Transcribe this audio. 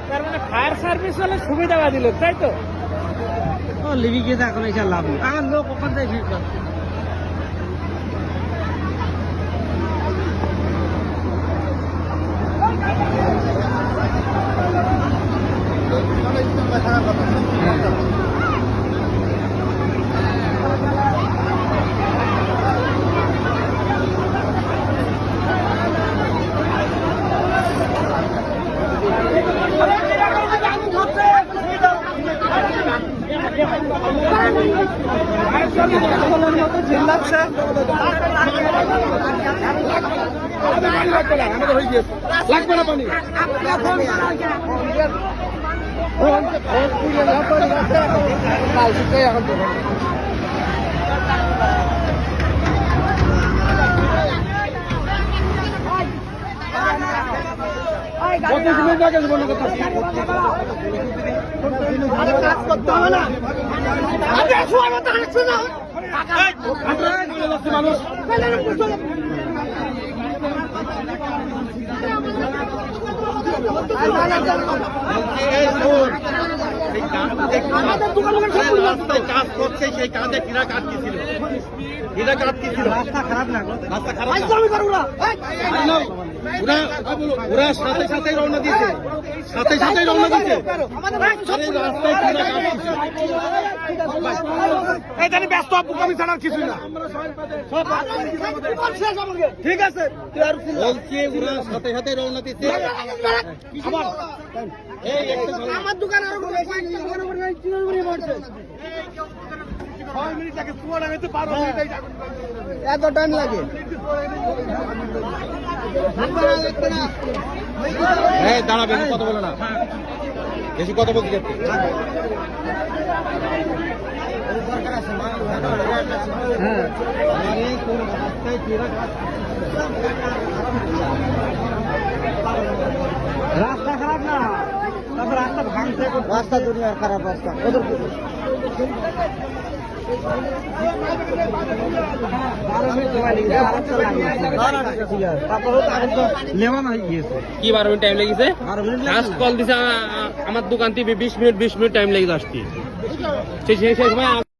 তার মানে fire service হলে সুবিধাবাদী লোক, তাই তো? ও লিবি গিয়ে এখন এসে লাভ নেই, আমার লোক ওখান থেকে ফিট করে। লাগবে না পানি। মানুষ কাজ করছে, সেই কাজে কিরা কাটকি ছিল, কিরা কাটকি ছিল। রাস্তা খারাপ না, রাস্তা খারাপ। ওরা সাথে সাথে রওনা দিয়েছে, সাথে সাথে রওনা দিয়েছে। রাস্তায় কিরা কাটকি এখানে ব্যস্ত বুকামি ছাড়ার কিছু না। ঠিক আছে, বলছি ওরা সাথে সাথে রওনা দিচ্ছে। আমার দোকান এত টাইম লাগে? দাঁড়াবে, কথা বলে না, বেশি কথা বলতে যাচ্ছে। রাস্তা খারাপ না, তারপর রাস্তা ভাঙছে, রাস্তা দুনিয়ার খারাপ রাস্তা। কি 12 মিনিট টাইম লেগেছে? ফার্স্ট কল দিছে আমার দোকান থেকে 20 মিনিট টাইম লেগে আসছে। সেই সময়